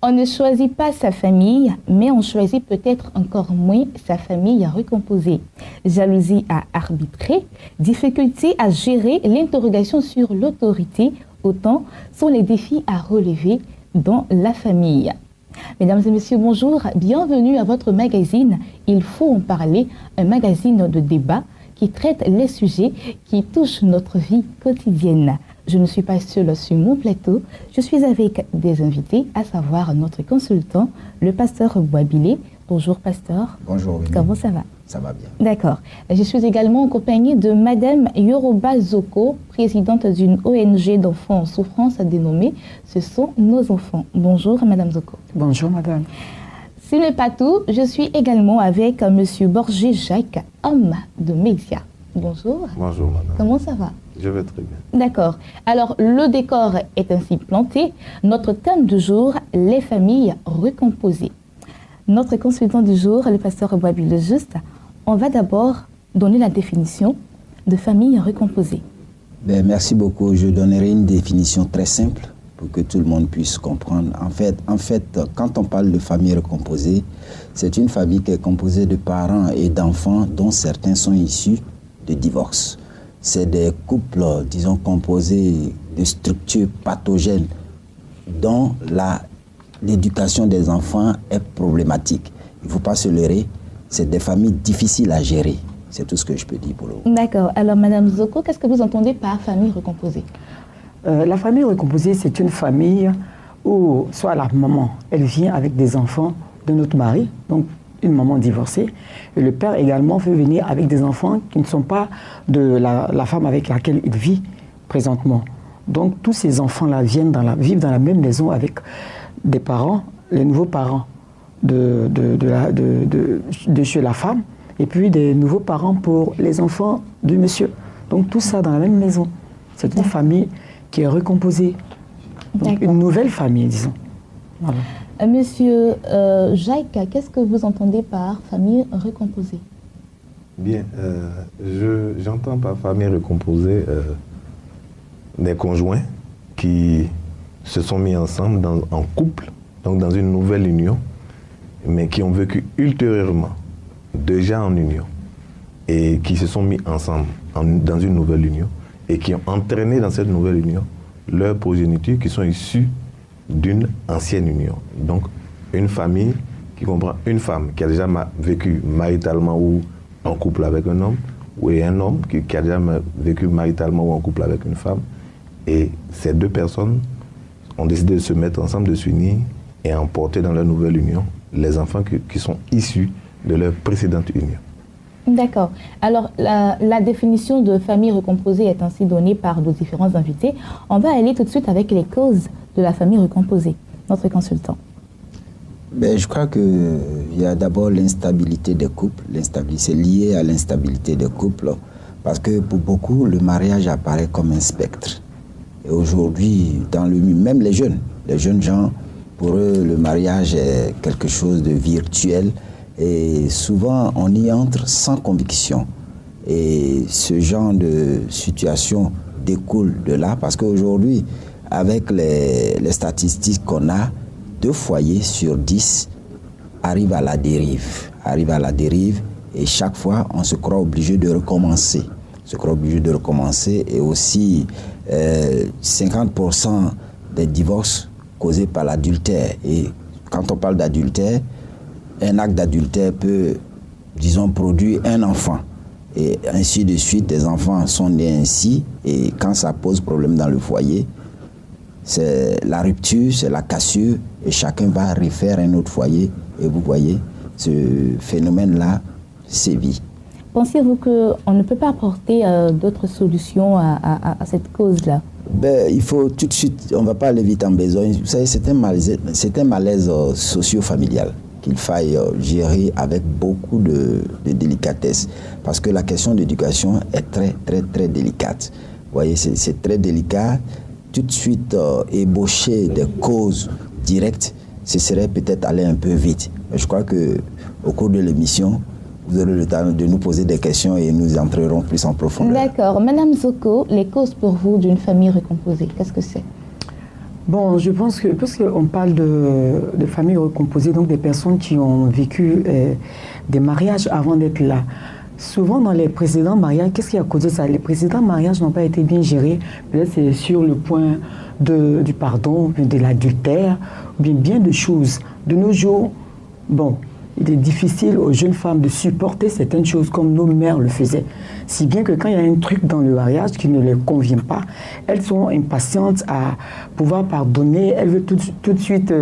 On ne choisit pas sa famille, mais on choisit peut-être encore moins sa famille à recomposer. Jalousie à arbitrer, difficulté à gérer, l'interrogation sur l'autorité, autant sont les défis à relever dans la famille. Mesdames et messieurs, bonjour, bienvenue à votre magazine « Il faut en parler », un magazine de débat qui traite les sujets qui touchent notre vie quotidienne. Je ne suis pas seule sur mon plateau, je suis avec des invités, à savoir notre consultant, le pasteur Boabilé. Bonjour pasteur. Bonjour. Winnie. Comment ça va? Ça va bien. D'accord. Je suis également en compagnie de Madame Yoruba Zoko, présidente d'une ONG d'enfants en souffrance dénommée « Ce sont nos enfants ». Bonjour Madame Zoko. Bonjour Madame. Ce n'est pas tout, je suis également avec Monsieur Borgé Jacques, homme de médias. Bonjour. Bonjour madame. Comment ça va? Je vais très bien. D'accord. Alors, le décor est ainsi planté. Notre thème du jour, les familles recomposées. Notre consultant du jour, le pasteur Boabilé Juste, on va d'abord donner la définition de famille recomposée. Merci beaucoup. Je donnerai une définition très simple pour que tout le monde puisse comprendre. En fait, quand on parle de famille recomposée, c'est une famille qui est composée de parents et d'enfants dont certains sont issus de divorce. C'est des couples, disons, composés de structures pathogènes dont l'éducation des enfants est problématique. Il ne faut pas se leurrer, c'est des familles difficiles à gérer. C'est tout ce que je peux dire pour le moment. D'accord. Alors, Madame Zoko, qu'est-ce que vous entendez par famille recomposée? La famille recomposée, c'est une famille où soit la maman, elle vient avec des enfants de notre mari, donc une maman divorcée, et le père également veut venir avec des enfants qui ne sont pas de la femme avec laquelle il vit présentement. Donc tous ces enfants-là vivent dans la même maison avec des parents, les nouveaux parents de chez la femme, et puis des nouveaux parents pour les enfants du monsieur. Donc tout ça dans la même maison. C'est une famille qui est recomposée. Donc une nouvelle famille, disons. Voilà. Monsieur Jacques, qu'est-ce que vous entendez par famille recomposée? Bien, j'entends par famille recomposée des conjoints qui se sont mis ensemble en couple, donc dans une nouvelle union, mais qui ont vécu ultérieurement, déjà en union, et qui se sont mis ensemble dans une nouvelle union, et qui ont entraîné dans cette nouvelle union leurs progénitures qui sont issus d'une ancienne union. Donc, une famille qui comprend une femme qui a déjà vécu maritalement ou en couple avec un homme, ou un homme qui a déjà vécu maritalement ou en couple avec une femme. Et ces deux personnes ont décidé de se mettre ensemble, de s'unir et emporter dans leur nouvelle union les enfants qui sont issus de leur précédente union. D'accord. Alors, la définition de famille recomposée est ainsi donnée par nos différents invités. On va aller tout de suite avec les causes de la famille recomposée. Notre consultant. Je crois qu'il y a d'abord l'instabilité des couples. C'est lié à l'instabilité des couples parce que pour beaucoup, le mariage apparaît comme un spectre. Et aujourd'hui, même les jeunes gens, pour eux, le mariage est quelque chose de virtuel. Et souvent, on y entre sans conviction. Et ce genre de situation découle de là, parce qu'aujourd'hui, avec les statistiques qu'on a, 2 foyers sur 10 arrivent à la dérive. Et chaque fois, on se croit obligé de recommencer. Et aussi, 50% des divorces causés par l'adultère. Et quand on parle d'adultère, un acte d'adultère peut, disons, produire un enfant. Et ainsi de suite, des enfants sont nés ainsi. Et quand ça pose problème dans le foyer, c'est la rupture, c'est la cassure. Et chacun va refaire un autre foyer. Et vous voyez, ce phénomène-là sévit. Pensez-vous qu'on ne peut pas apporter d'autres solutions à cette cause-là? Il faut tout de suite, on ne va pas aller vite en besogne. Vous savez, c'est un malaise socio-familial qu'il faille gérer avec beaucoup de délicatesse. Parce que la question d'éducation est très, très, très délicate. Vous voyez, c'est très délicat. Tout de suite, ébaucher des causes directes, ce serait peut-être aller un peu vite. Mais je crois qu'au cours de l'émission, vous aurez le temps de nous poser des questions et nous entrerons plus en profondeur. D'accord. Madame Zoko, les causes pour vous d'une famille recomposée, qu'est-ce que c'est? Bon, je pense que, parce qu'on parle de familles recomposées, donc des personnes qui ont vécu des mariages avant d'être là. Souvent, dans les précédents mariages, qu'est-ce qui a causé ça? Les précédents mariages n'ont pas été bien gérés. Peut-être c'est sur le point du pardon, de l'adultère, ou bien de choses. De nos jours, bon, il est difficile aux jeunes femmes de supporter certaines choses comme nos mères le faisaient. Si bien que quand il y a un truc dans le mariage qui ne leur convient pas, elles sont impatientes à pouvoir pardonner. Elles veulent tout de suite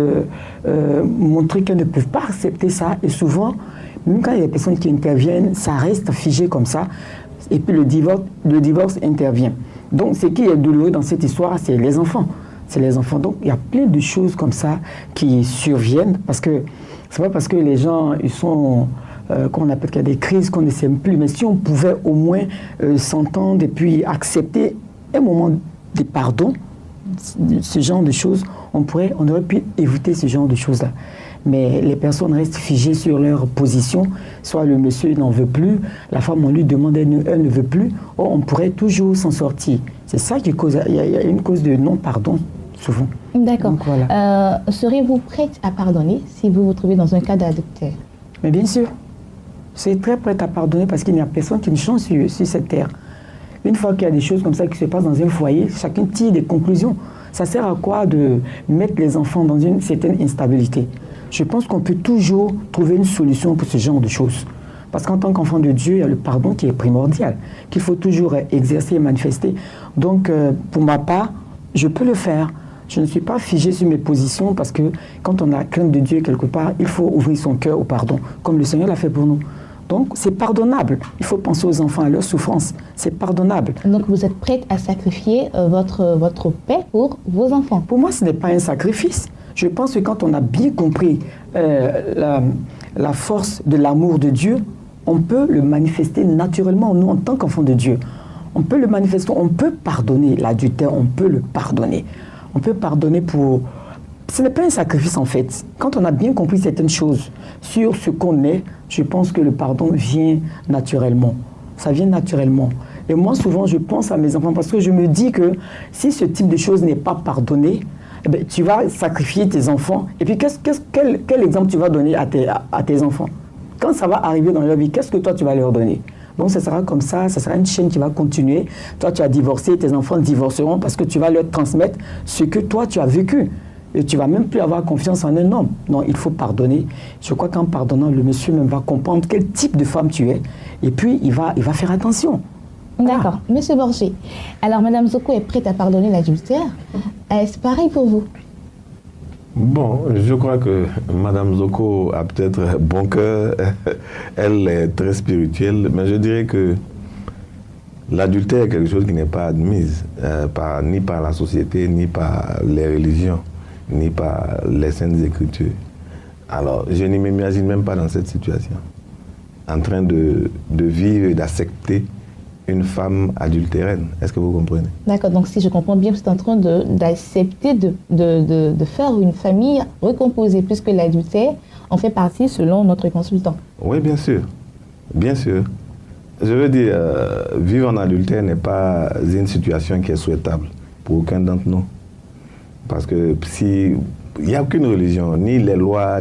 montrer qu'elles ne peuvent pas accepter ça. Et souvent, même quand il y a des personnes qui interviennent, ça reste figé comme ça. Et puis le divorce intervient. Donc ce qui est douloureux dans cette histoire, c'est les enfants. C'est les enfants. Donc il y a plein de choses comme ça qui surviennent parce que c'est pas parce que les gens ils sont qu'on appelle qu'il y a des crises qu'on ne s'aime plus, mais si on pouvait au moins s'entendre et puis accepter un moment de pardon, ce genre de choses, on aurait pu éviter ce genre de choses-là. Mais les personnes restent figées sur leur position, soit le monsieur n'en veut plus, la femme on lui demande, elle ne veut plus, or on pourrait toujours s'en sortir. C'est ça qui cause, il y a une cause de non-pardon souvent. D'accord. Voilà. Serez-vous prête à pardonner si vous vous trouvez dans un cas d'adultère? Mais bien sûr, c'est très prête à pardonner parce qu'il n'y a personne qui ne change sur cette terre. Une fois qu'il y a des choses comme ça qui se passent dans un foyer, chacun tire des conclusions. Ça sert à quoi de mettre les enfants dans une certaine instabilité? Je pense qu'on peut toujours trouver une solution pour ce genre de choses. Parce qu'en tant qu'enfant de Dieu, il y a le pardon qui est primordial, qu'il faut toujours exercer et manifester. Donc, pour ma part, je peux le faire. Je ne suis pas figé sur mes positions parce que quand on a crainte de Dieu quelque part, il faut ouvrir son cœur au pardon, comme le Seigneur l'a fait pour nous. Donc, c'est pardonnable. Il faut penser aux enfants, à leur souffrance. C'est pardonnable. Donc, vous êtes prête à sacrifier votre paix pour vos enfants? Pour moi, ce n'est pas un sacrifice. Je pense que quand on a bien compris la force de l'amour de Dieu, on peut le manifester naturellement, nous, en tant qu'enfants de Dieu. On peut le manifester, on peut pardonner l'adultère, on peut le pardonner. On peut pardonner pour... Ce n'est pas un sacrifice en fait. Quand on a bien compris certaines choses sur ce qu'on est, je pense que le pardon vient naturellement. Ça vient naturellement. Et moi, souvent, je pense à mes enfants parce que je me dis que si ce type de choses n'est pas pardonné, eh bien, tu vas sacrifier tes enfants. Et puis, quel exemple tu vas donner à tes enfants? Quand ça va arriver dans leur vie, qu'est-ce que toi, tu vas leur donner? Donc, ça sera comme ça sera une chaîne qui va continuer. Toi, tu as divorcé, tes enfants divorceront parce que tu vas leur transmettre ce que toi, tu as vécu. Et tu ne vas même plus avoir confiance en un homme. Non, il faut pardonner. Je crois qu'en pardonnant, le monsieur même va comprendre quel type de femme tu es. Et puis, il va faire attention. D'accord. Monsieur Borgé, alors Madame Zoko est prête à pardonner l'adultère. Est-ce pareil pour vous? Bon, je crois que Madame Zoko a peut-être bon cœur. Elle est très spirituelle. Mais je dirais que l'adultère est quelque chose qui n'est pas admise ni par la société, ni par les religions, ni par les Saintes Écritures. Alors, je ne m'imagine même pas dans cette situation, en train de vivre et d'accepter une femme adultérine. Est-ce que vous comprenez? D'accord, donc si je comprends bien, vous êtes en train d'accepter de faire une famille recomposée, puisque l'adultère en fait partie selon notre consultant. Oui, bien sûr. Bien sûr. Je veux dire, vivre en adultère n'est pas une situation qui est souhaitable pour aucun d'entre nous. Parce que il n'y a aucune religion, ni les lois,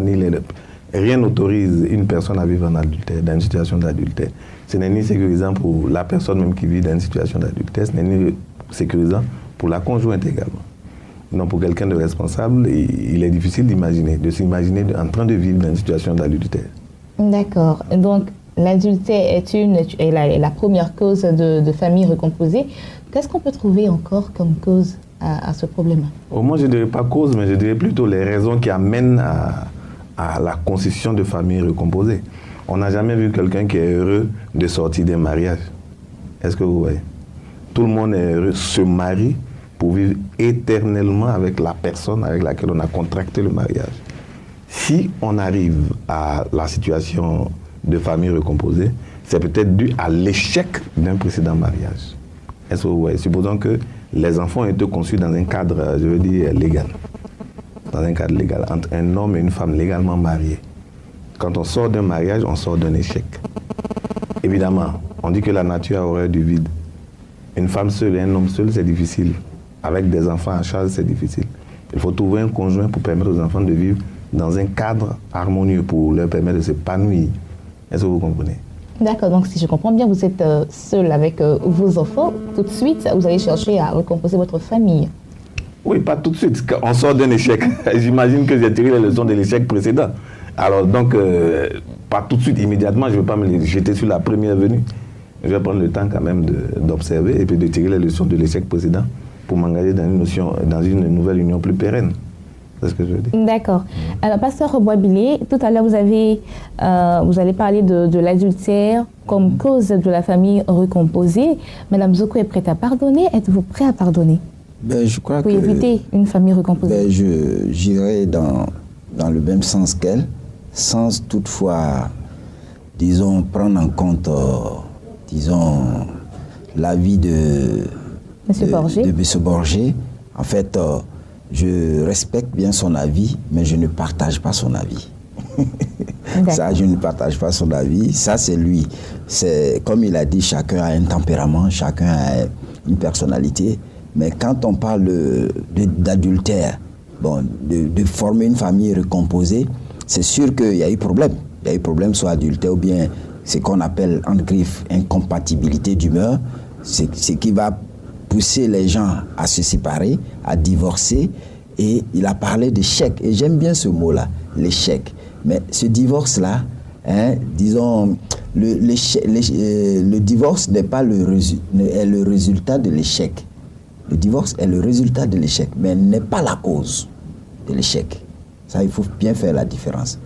rien n'autorise une personne à vivre en adultère, dans une situation d'adultère. Ce n'est ni sécurisant pour la personne même qui vit dans une situation d'adultère, ce n'est ni sécurisant pour la conjointe également. Donc pour quelqu'un de responsable, il est difficile de s'imaginer en train de vivre dans une situation d'adultère. D'accord. Donc l'adultère est la première cause de famille recomposée. Qu'est-ce qu'on peut trouver encore comme cause à ce problème? Moi, je ne dirais pas cause, mais je dirais plutôt les raisons qui amènent à la constitution de familles recomposées. On n'a jamais vu quelqu'un qui est heureux de sortir d'un mariage. Est-ce que vous voyez? Tout le monde est heureux, se marie pour vivre éternellement avec la personne avec laquelle on a contracté le mariage. Si on arrive à la situation de famille recomposée, c'est peut-être dû à l'échec d'un précédent mariage. Est-ce que vous voyez? Supposons que les enfants ont été conçus dans un cadre, je veux dire, légal. Dans un cadre légal, entre un homme et une femme légalement mariés. Quand on sort d'un mariage, on sort d'un échec. Évidemment, on dit que la nature a horreur du vide. Une femme seule et un homme seul, c'est difficile. Avec des enfants à charge, c'est difficile. Il faut trouver un conjoint pour permettre aux enfants de vivre dans un cadre harmonieux, pour leur permettre de s'épanouir. Est-ce que vous comprenez? D'accord, donc si je comprends bien, vous êtes seul avec vos enfants. Tout de suite, vous allez chercher à recomposer votre famille. Oui, pas tout de suite. Quand on sort d'un échec. J'imagine que j'ai tiré les leçons de l'échec précédent. Alors donc, pas tout de suite, immédiatement, je ne vais pas me jeter sur la première venue. Je vais prendre le temps quand même d'observer et puis de tirer les leçons de l'échec précédent pour m'engager dans une nouvelle union plus pérenne. C'est ce que je veux dire. D'accord. Alors, Pasteur Boisbilé, tout à l'heure, vous allez parler de l'adultère comme cause de la famille recomposée. Madame Zoko est prête à pardonner. Êtes-vous prêt à pardonner? Je crois pour éviter une famille recomposée. J'irai dans le même sens qu'elle, sans toutefois, disons, prendre en compte, l'avis de M. Borgé. En fait, je respecte bien son avis, mais je ne partage pas son avis. Ça, je ne partage pas son avis. Ça, c'est lui. C'est, comme il a dit, chacun a un tempérament, chacun a une personnalité. Mais quand on parle d'adultère, de former une famille recomposée, c'est sûr qu'il y a eu problème. Il y a eu problème soit adultère ou bien ce qu'on appelle, en griffe, incompatibilité d'humeur. C'est ce qui va pousser les gens à se séparer, à divorcer. Et il a parlé d'échec. Et j'aime bien ce mot-là, l'échec. Mais ce divorce-là, disons, le divorce n'est pas le résultat de l'échec. Le divorce est le résultat de l'échec, mais n'est pas la cause de l'échec. Ça, il faut bien faire la différence.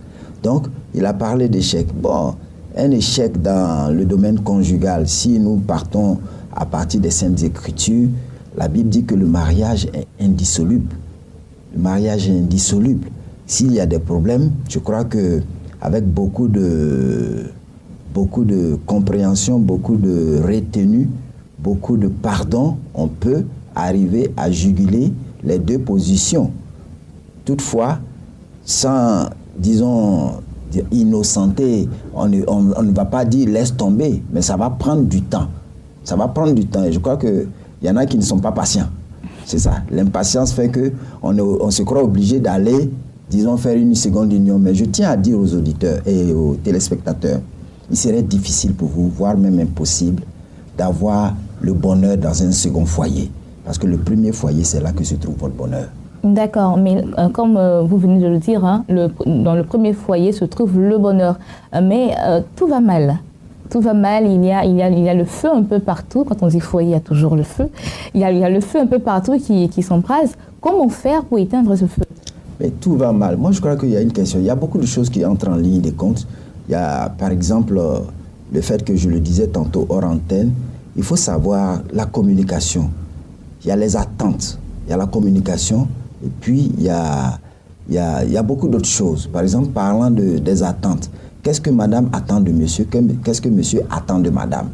Donc, il a parlé d'échec. Bon, un échec dans le domaine conjugal, si nous partons à partir des Saintes Écritures, la Bible dit que le mariage est indissoluble. Le mariage est indissoluble. S'il y a des problèmes, je crois que avec beaucoup de compréhension, beaucoup de retenue, beaucoup de pardon, on peut arriver à juguler les deux positions. Toutefois, sans, disons, innocenter, on ne va pas dire laisse tomber, mais ça va prendre du temps. Ça va prendre du temps et je crois qu'il y en a qui ne sont pas patients. C'est ça. L'impatience fait qu'on se croit obligé d'aller, disons, faire une seconde union. Mais je tiens à dire aux auditeurs et aux téléspectateurs, il serait difficile pour vous, voire même impossible, d'avoir le bonheur dans un second foyer. Parce que le premier foyer, c'est là que se trouve votre bonheur. D'accord, mais comme vous venez de le dire, dans le premier foyer se trouve le bonheur. Mais tout va mal. Tout va mal, il y a le feu un peu partout. Quand on dit foyer, il y a toujours le feu. Il y a le feu un peu partout qui s'embrase. Comment faire pour éteindre ce feu? Mais tout va mal. Moi, je crois qu'il y a une question. Il y a beaucoup de choses qui entrent en ligne de compte. Il y a, par exemple, le fait que je le disais tantôt hors antenne, il faut savoir la communication. Il y a les attentes, il y a la communication, et puis il y a beaucoup d'autres choses. Par exemple, parlant des attentes, qu'est-ce que madame attend de monsieur? Qu'est-ce que monsieur attend de madame?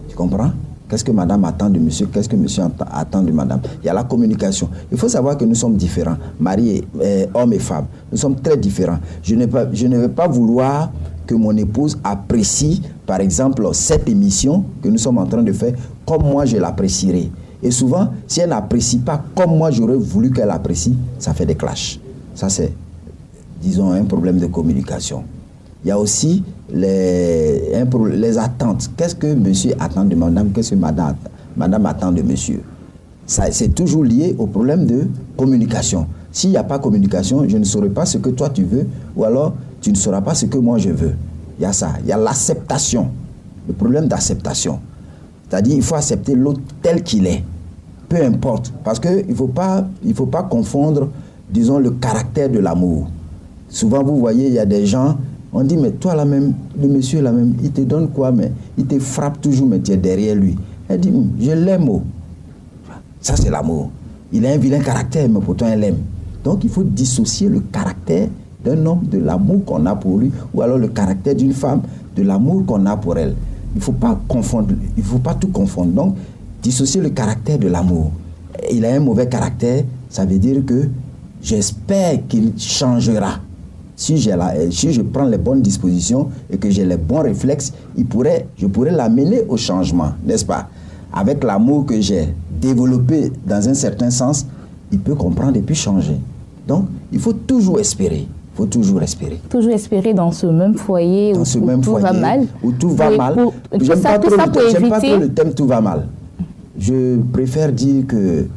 Tu comprends? Qu'est-ce que madame attend de monsieur? Qu'est-ce que monsieur attend de madame? Il y a la communication. Il faut savoir que nous sommes différents, mariés, hommes et femmes. Nous sommes très différents. Je ne vais pas vouloir que mon épouse apprécie, par exemple, cette émission que nous sommes en train de faire, comme moi je l'apprécierai. Et souvent, si elle n'apprécie pas comme moi j'aurais voulu qu'elle apprécie, ça fait des clashs. Ça, c'est, disons, un problème de communication. Il y a aussi les attentes. Qu'est-ce que monsieur attend de madame? Qu'est-ce que madame attend de monsieur? Ça, c'est toujours lié au problème de communication. S'il n'y a pas communication, je ne saurai pas ce que toi tu veux, ou alors tu ne sauras pas ce que moi je veux. Il y a ça. Il y a l'acceptation. Le problème d'acceptation. C'est-à-dire, il faut accepter l'autre tel qu'il est. Peu importe. Parce qu'il ne faut pas confondre, disons, le caractère de l'amour. Souvent, vous voyez, il y a des gens, on dit, mais toi, là même, le monsieur, là même, il te donne quoi? Mais il te frappe toujours, mais tu es derrière lui. Elle dit, je l'aime. Ça, c'est l'amour. Il a un vilain caractère, mais pourtant, elle l'aime. Donc, il faut dissocier le caractère d'un homme, de l'amour qu'on a pour lui, ou alors le caractère d'une femme, de l'amour qu'on a pour elle. Il ne faut pas confondre, il faut pas tout confondre. Donc, dissocier le caractère de l'amour. Il a un mauvais caractère, ça veut dire que j'espère qu'il changera. Si je prends les bonnes dispositions et que j'ai les bons réflexes, je pourrais l'amener au changement, n'est-ce pas? Avec l'amour que j'ai développé dans un certain sens, il peut comprendre et puis changer. Donc, il faut toujours espérer. Il faut toujours espérer. Toujours espérer dans ce même foyer où tout va mal. Où tout va mal. J'aime pas trop le thème tout va mal. Je préfère dire que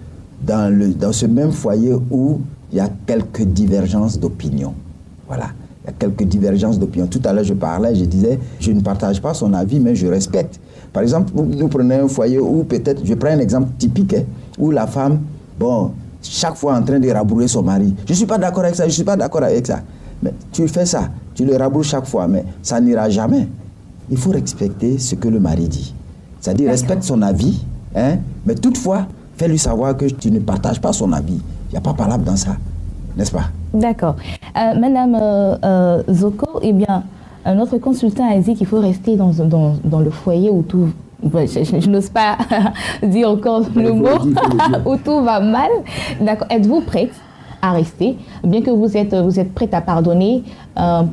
dans ce même foyer où il y a quelques divergences d'opinion. Voilà. Il y a quelques divergences d'opinion. Tout à l'heure, je parlais, je disais, je ne partage pas son avis, mais je respecte. Par exemple, nous prenons un foyer où peut-être, je prends un exemple typique, où la femme, chaque fois en train de rabrouer son mari. Je ne suis pas d'accord avec ça, je ne suis pas d'accord avec ça. Mais tu fais ça, tu le rabroues chaque fois, mais ça n'ira jamais. Il faut respecter ce que le mari dit. C'est-à-dire, respecte son avis, mais toutefois, fais-lui savoir que tu ne partages pas son avis. Il n'y a pas parlable dans ça, n'est-ce pas? D'accord. Madame Zoko, eh bien, notre consultant a dit qu'il faut rester dans le foyer où tout... Je n'ose pas dire encore le mot, où tout va mal. D'accord. Êtes-vous prête à rester, bien que vous êtes prête à pardonner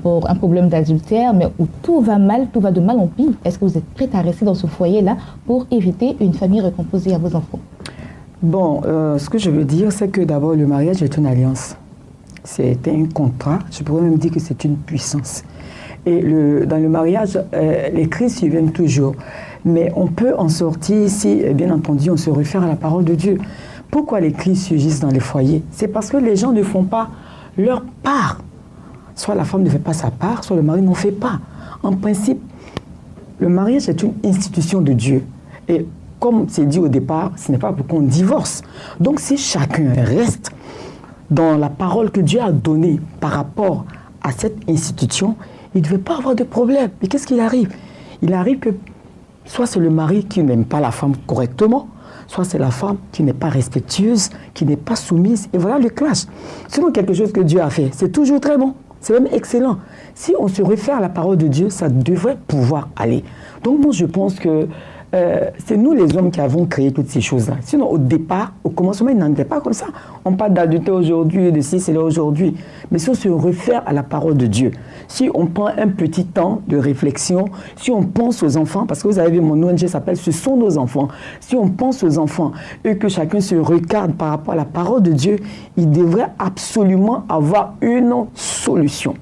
pour un problème d'adultère, mais où tout va mal, tout va de mal en pis? Est-ce que vous êtes prête à rester dans ce foyer-là pour éviter une famille recomposée à vos enfants? Bon, ce que je veux dire, c'est que d'abord, le mariage est une alliance. C'est un contrat. Je pourrais même dire que c'est une puissance. Et dans le mariage, les crises surviennent toujours. Mais on peut en sortir si, bien entendu, on se réfère à la parole de Dieu. Pourquoi les crises surgissent dans les foyers? C'est parce que les gens ne font pas leur part. Soit la femme ne fait pas sa part, soit le mari n'en fait pas. En principe, le mariage est une institution de Dieu. Et comme c'est dit au départ, ce n'est pas pour qu'on divorce. Donc si chacun reste dans la parole que Dieu a donnée par rapport à cette institution, il ne devait pas avoir de problème. Mais qu'est-ce qu'il arrive? Il arrive que soit c'est le mari qui n'aime pas la femme correctement, soit c'est la femme qui n'est pas respectueuse, qui n'est pas soumise. Et voilà le clash. Sinon, quelque chose que Dieu a fait, c'est toujours très bon. C'est même excellent. Si on se réfère à la parole de Dieu, ça devrait pouvoir aller. Donc moi, je pense que c'est nous les hommes qui avons créé toutes ces choses-là. Sinon, au départ, au commencement, il n'en était pas comme ça. On parle d'adultère aujourd'hui, de ci, c'est là aujourd'hui. Mais si on se réfère à la parole de Dieu, si on prend un petit temps de réflexion, si on pense aux enfants, parce que vous avez vu, mon ONG s'appelle « Ce sont nos enfants ». Si on pense aux enfants et que chacun se regarde par rapport à la parole de Dieu, il devrait absolument avoir une solution.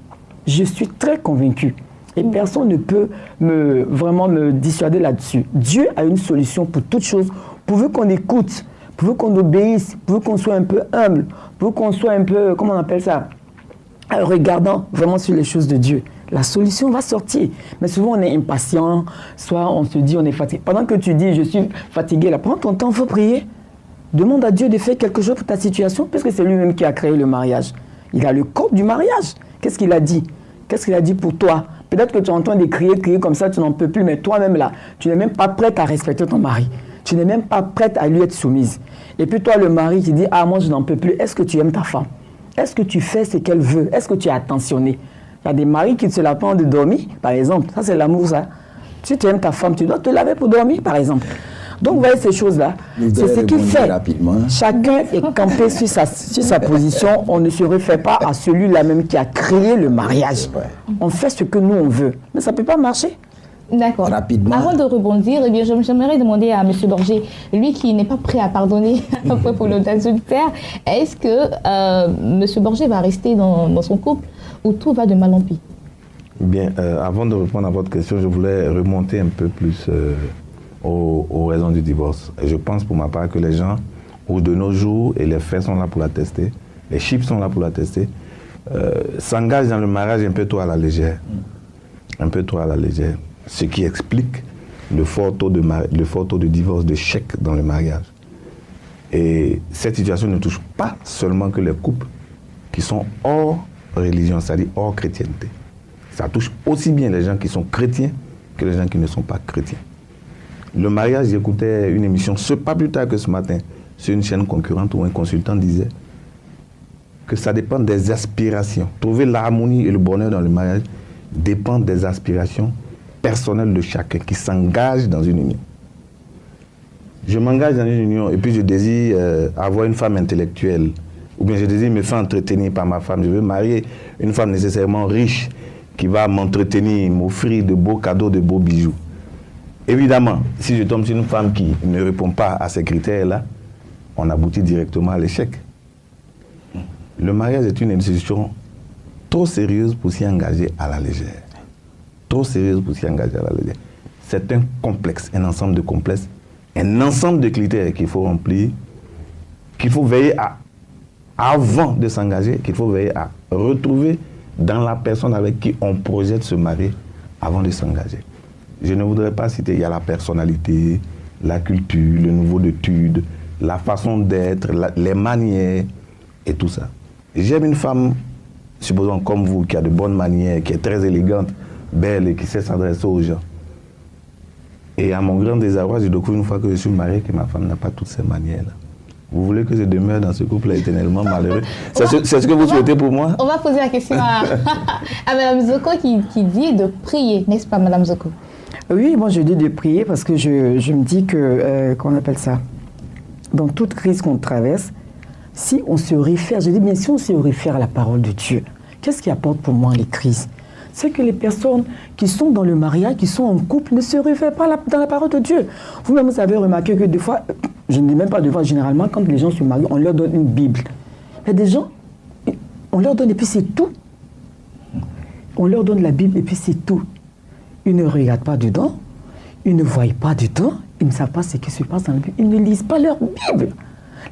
Je suis très convaincu. Et personne ne peut vraiment me dissuader là-dessus. Dieu a une solution pour toutes choses, pourvu qu'on écoute, pourvu qu'on obéisse, pourvu qu'on soit un peu humble, pourvu qu'on soit un peu, comment on appelle ça, regardant vraiment sur les choses de Dieu. La solution va sortir. Mais souvent, on est impatient, soit on se dit on est fatigué. Pendant que tu dis je suis fatigué, là, prends ton temps, il faut prier. Demande à Dieu de faire quelque chose pour ta situation, puisque c'est lui-même qui a créé le mariage. Il a le code du mariage. Qu'est-ce qu'il a dit? Qu'est-ce qu'il a dit pour toi? Peut-être que tu es en train de crier comme ça, tu n'en peux plus, mais toi-même là, tu n'es même pas prête à respecter ton mari. Tu n'es même pas prête à lui être soumise. Et puis toi, le mari qui dit « Ah, moi, je n'en peux plus », est-ce que tu aimes ta femme? Est-ce que tu fais ce qu'elle veut? Est-ce que tu es attentionné? Il y a des maris qui se la prennent de dormir, par exemple. Ça, c'est l'amour, ça. Si tu aimes ta femme, tu dois te laver pour dormir, par exemple. Donc, vous voyez ces choses-là. C'est ce qu'il fait. Chacun est campé sur sa position. On ne se réfère pas à celui-là même qui a créé le mariage. On fait ce que nous, on veut. Mais ça ne peut pas marcher. D'accord. Rapidement. Avant de rebondir, eh bien, j'aimerais demander à M. Borgé, lui qui n'est pas prêt à pardonner après pour l'adultère, est-ce que M. Borgé va rester dans son couple où tout va de mal en pis? Bien, avant de répondre à votre question, je voulais remonter un peu plus aux raisons du divorce. Je pense pour ma part que les gens, ou de nos jours, et les faits sont là pour l'attester, les chiffres sont là pour l'attester, s'engagent dans le mariage un peu trop à la légère. Un peu trop à la légère. Ce qui explique le fort taux de divorce, de chèques dans le mariage. Et cette situation ne touche pas seulement que les couples qui sont hors religion, c'est-à-dire hors chrétienté. Ça touche aussi bien les gens qui sont chrétiens que les gens qui ne sont pas chrétiens. Le mariage, j'écoutais une émission, pas plus tard que ce matin, sur une chaîne concurrente où un consultant disait que ça dépend des aspirations. Trouver l'harmonie et le bonheur dans le mariage dépend des aspirations personnelles de chacun qui s'engage dans une union. Je m'engage dans une union et puis je désire avoir une femme intellectuelle, ou bien je désire me faire entretenir par ma femme. Je veux marier une femme nécessairement riche qui va m'entretenir, m'offrir de beaux cadeaux, de beaux bijoux. Évidemment, si je tombe sur une femme qui ne répond pas à ces critères-là, on aboutit directement à l'échec. Le mariage est une institution trop sérieuse pour s'y engager à la légère. Trop sérieuse pour s'y engager à la légère. C'est un complexe, un ensemble de complexes, un ensemble de critères qu'il faut remplir, qu'il faut veiller à, avant de s'engager, qu'il faut veiller à retrouver dans la personne avec qui on projette se marier avant de s'engager. Je ne voudrais pas citer, il y a la personnalité, la culture, le niveau d'études, la façon d'être, les manières et tout ça. J'aime une femme, supposons comme vous, qui a de bonnes manières, qui est très élégante, belle et qui sait s'adresser aux gens. Et à mon grand désarroi, je découvre une fois que je suis marié que ma femme n'a pas toutes ces manières-là. Vous voulez que je demeure dans ce couple éternellement malheureux? C'est ce que vous souhaitez pour moi? On va poser la question à Mme Zoko qui dit de prier, n'est-ce pas, Mme Zoko? Oui, moi je dis de prier parce que je me dis que, qu'on appelle ça, dans toute crise qu'on traverse, si on se réfère, je dis bien si on se réfère à la parole de Dieu, qu'est-ce qui apporte pour moi les crises? C'est que les personnes qui sont dans le mariage, qui sont en couple, ne se réfèrent pas dans la parole de Dieu. Vous-même, vous avez remarqué que des fois, je ne dis même pas des fois, généralement, quand les gens se marient, on leur donne une Bible. Mais des gens, on leur donne et puis c'est tout. On leur donne la Bible et puis c'est tout. Ils ne regardent pas dedans, ils ne voient pas dedans, ils ne savent pas ce qui se passe dans la Bible, ils ne lisent pas leur Bible.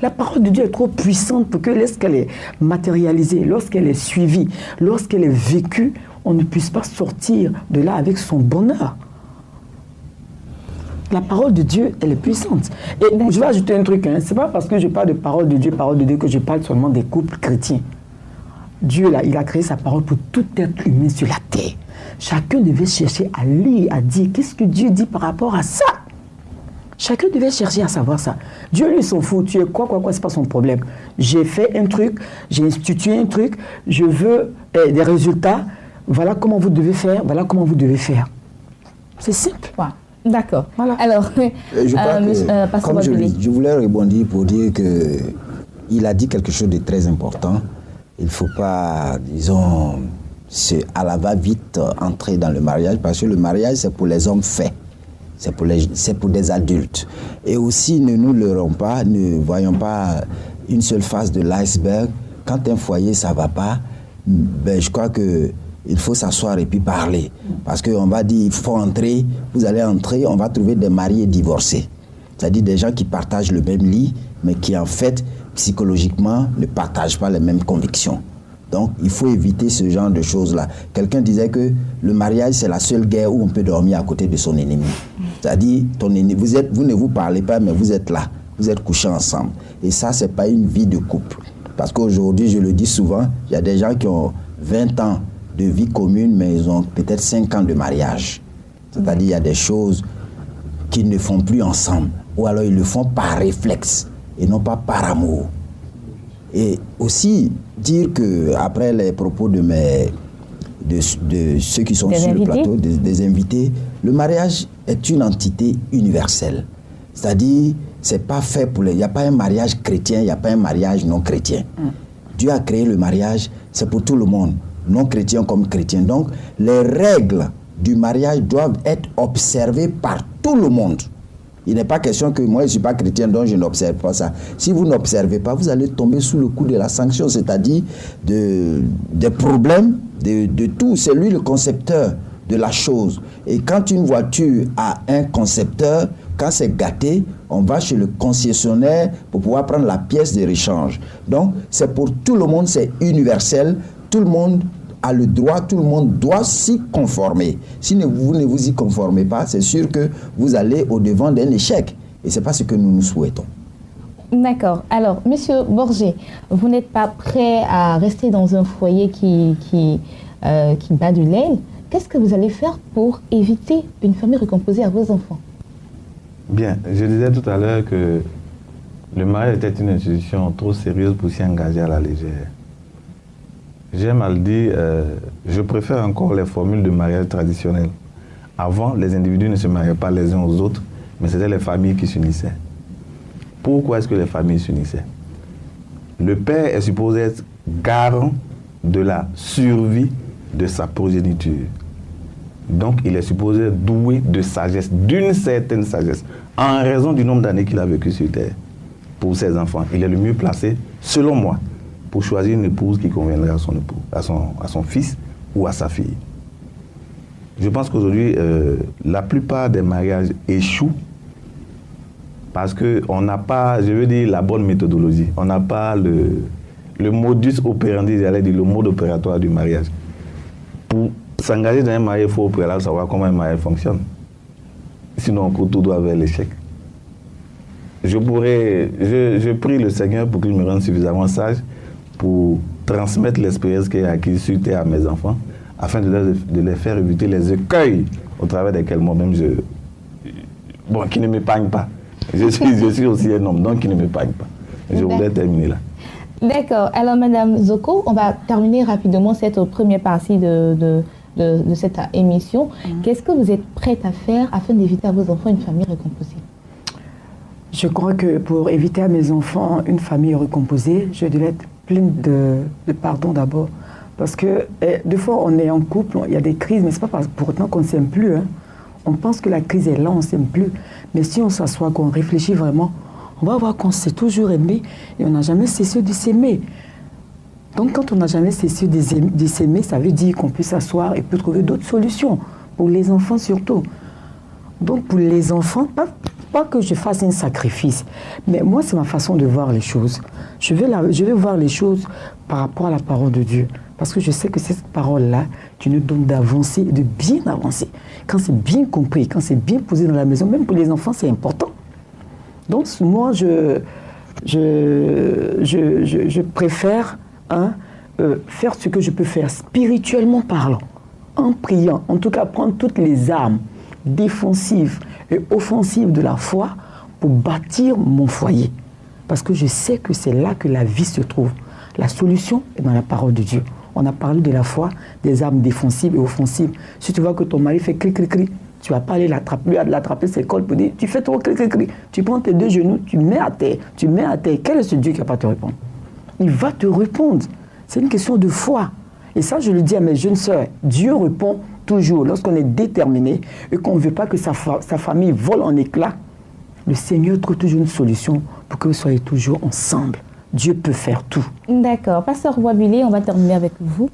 La parole de Dieu est trop puissante pour que lorsqu'elle est matérialisée, lorsqu'elle est suivie, lorsqu'elle est vécue, on ne puisse pas sortir de là avec son bonheur. La parole de Dieu, elle est puissante. Et je vais ajouter un truc, hein. C'est pas parce que je parle de parole de Dieu que je parle seulement des couples chrétiens. Dieu, là, il a créé sa parole pour tout être humain sur la terre. Chacun devait chercher à lire, à dire qu'est-ce que Dieu dit par rapport à ça. Chacun devait chercher à savoir ça. Dieu, lui, s'en fout. Tu es quoi, c'est pas son problème. J'ai fait un truc, j'ai institué un truc, je veux des résultats. Voilà comment vous devez faire, voilà comment vous devez faire. C'est simple. Wow. D'accord. Voilà. Alors, je crois que, comme je voulais rebondir pour dire qu'il a dit quelque chose de très important. Il ne faut pas, disons, à la va-vite entrer dans le mariage, parce que le mariage, c'est pour les hommes faits. C'est pour des adultes. Et aussi, ne voyons pas une seule face de l'iceberg. Quand un foyer, ça ne va pas, ben, je crois qu'il faut s'asseoir et puis parler. Parce qu'on va dire, il faut entrer, vous allez entrer, on va trouver des mariés divorcés. C'est-à-dire des gens qui partagent le même lit, mais qui en fait, psychologiquement, ne partagent pas les mêmes convictions. Donc, il faut éviter ce genre de choses-là. Quelqu'un disait que le mariage, c'est la seule guerre où on peut dormir à côté de son ennemi. C'est-à-dire, ton ennemi, vous ne vous parlez pas, mais vous êtes là. Vous êtes couchés ensemble. Et ça, ce n'est pas une vie de couple. Parce qu'aujourd'hui, je le dis souvent, il y a des gens qui ont 20 ans de vie commune, mais ils ont peut-être 5 ans de mariage. C'est-à-dire, il y a des choses qu'ils ne font plus ensemble. Ou alors, ils le font par réflexe et non pas par amour. Et aussi, dire que après les propos de ceux qui sont sur le plateau, des invités, le mariage est une entité universelle. C'est-à-dire, c'est pas fait pour il n'y a pas un mariage chrétien, il n'y a pas un mariage non chrétien. Dieu a créé le mariage, c'est pour tout le monde, non chrétien comme chrétien. Donc, les règles du mariage doivent être observées par tout le monde. Il n'est pas question que moi, je ne suis pas chrétien, donc je n'observe pas ça. Si vous n'observez pas, vous allez tomber sous le coup de la sanction, c'est-à-dire des problèmes, de tout. C'est lui le concepteur de la chose. Et quand une voiture a un concepteur, quand c'est gâté, on va chez le concessionnaire pour pouvoir prendre la pièce de réchange. Donc, c'est pour tout le monde, c'est universel. Tout le monde a le droit, tout le monde doit s'y conformer. Si vous ne vous y conformez pas, c'est sûr que vous allez au-devant d'un échec. Et ce n'est pas ce que nous nous souhaitons. D'accord. Alors, Monsieur Borgé, vous n'êtes pas prêt à rester dans un foyer qui bat de l'aile. Qu'est-ce que vous allez faire pour éviter une famille recomposée à vos enfants? Bien, je disais tout à l'heure que le mariage était une institution trop sérieuse pour s'y engager à la légère. J'aime à le dire, je préfère encore les formules de mariage traditionnelles. Avant, les individus ne se mariaient pas les uns aux autres, mais c'était les familles qui s'unissaient. Pourquoi est-ce que les familles s'unissaient? Le père est supposé être garant de la survie de sa progéniture. Donc, il est supposé être doué de sagesse, d'une certaine sagesse, en raison du nombre d'années qu'il a vécu sur Terre. Pour ses enfants, il est le mieux placé, selon moi, pour choisir une épouse qui conviendrait à son époux, à son fils ou à sa fille. Je pense qu'aujourd'hui, la plupart des mariages échouent parce qu'on n'a pas, je veux dire, la bonne méthodologie. On n'a pas le modus operandi, j'allais dire, le mode opératoire du mariage. Pour s'engager dans un mariage, il faut au préalable savoir comment un mariage fonctionne. Sinon, on court tout droit vers l'échec. Je prie le Seigneur pour qu'il me rende suffisamment sage pour transmettre l'expérience qu'il a acquise sur Terre à mes enfants, afin de les faire éviter les écueils au travers desquels moi-même qui ne m'épargne pas. Je suis aussi un homme, donc qui ne m'épargne pas. Je voulais terminer là. D'accord. Alors, Madame Zoko, on va terminer rapidement cette première partie de cette émission. Qu'est-ce que vous êtes prête à faire afin d'éviter à vos enfants une famille recomposée? Je crois que pour éviter à mes enfants une famille recomposée, je devais être pleine de pardon d'abord. Parce que des fois, on est en couple, il y a des crises, mais ce n'est pas pour autant qu'on ne s'aime plus. Hein. On pense que la crise est là, on ne s'aime plus. Mais si on s'assoit, qu'on réfléchit vraiment, on va voir qu'on s'est toujours aimé et on n'a jamais cessé de s'aimer. Donc quand on n'a jamais cessé de s'aimer, ça veut dire qu'on peut s'asseoir et peut trouver d'autres solutions, pour les enfants surtout. Donc pour les enfants, pas que je fasse un sacrifice, mais moi c'est ma façon de voir les choses. Je vais voir les choses par rapport à la parole de Dieu. Parce que je sais que cette parole-là, tu nous donnes d'avancer, de bien avancer. Quand c'est bien compris, quand c'est bien posé dans la maison, même pour les enfants, c'est important. Donc moi, je préfère faire ce que je peux faire spirituellement parlant, en priant, en tout cas prendre toutes les armes défensives et offensives de la foi pour bâtir mon foyer. Parce que je sais que c'est là que la vie se trouve. La solution est dans la parole de Dieu. On a parlé de la foi, des armes défensives et offensives. Si tu vois que ton mari fait cri, cri, cri, tu ne vas pas aller l'attraper ses cols pour dire, tu fais trop cri, cri, cri. Tu prends tes deux genoux, tu mets à terre. Quel est ce Dieu qui ne va pas te répondre? Il va te répondre. C'est une question de foi. Et ça, je le dis à mes jeunes sœurs, Dieu répond toujours. Lorsqu'on est déterminé et qu'on ne veut pas que sa famille vole en éclats, le Seigneur trouve toujours une solution pour que vous soyez toujours ensemble. Dieu peut faire tout. D'accord. Pasteur Boisbilé, on va terminer avec vous.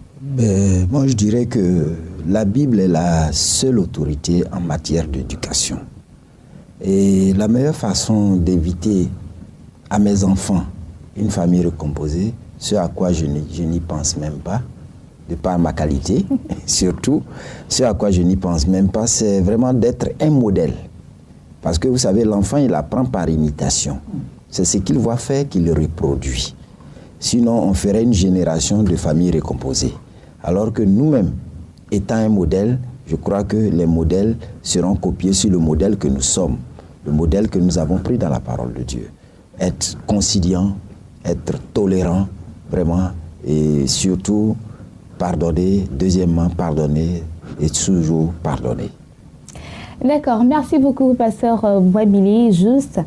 Moi, je dirais que la Bible est la seule autorité en matière d'éducation. Et la meilleure façon d'éviter à mes enfants une famille recomposée, ce à quoi je n'y pense même pas, de par ma qualité, surtout, ce à quoi je n'y pense même pas, c'est vraiment d'être un modèle. Parce que vous savez, l'enfant, il apprend par imitation. C'est ce qu'il voit faire qu'il reproduit. Sinon, on ferait une génération de familles recomposées. Alors que nous-mêmes, étant un modèle, je crois que les modèles seront copiés sur le modèle que nous sommes, le modèle que nous avons pris dans la parole de Dieu. Être conciliant, être tolérant, vraiment, et surtout pardonner, deuxièmement pardonner et toujours pardonner. D'accord, merci beaucoup, Pasteur Boisbilé. Juste,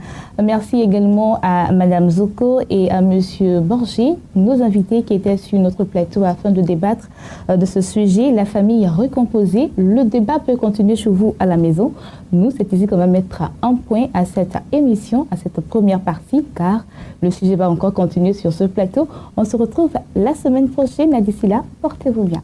merci également à Madame Zoko et à Monsieur Borgé, nos invités qui étaient sur notre plateau afin de débattre de ce sujet, la famille recomposée. Le débat peut continuer chez vous à la maison. Nous, c'est ici qu'on va mettre un point à cette émission, à cette première partie, car le sujet va encore continuer sur ce plateau. On se retrouve la semaine prochaine. D'ici là, portez-vous bien.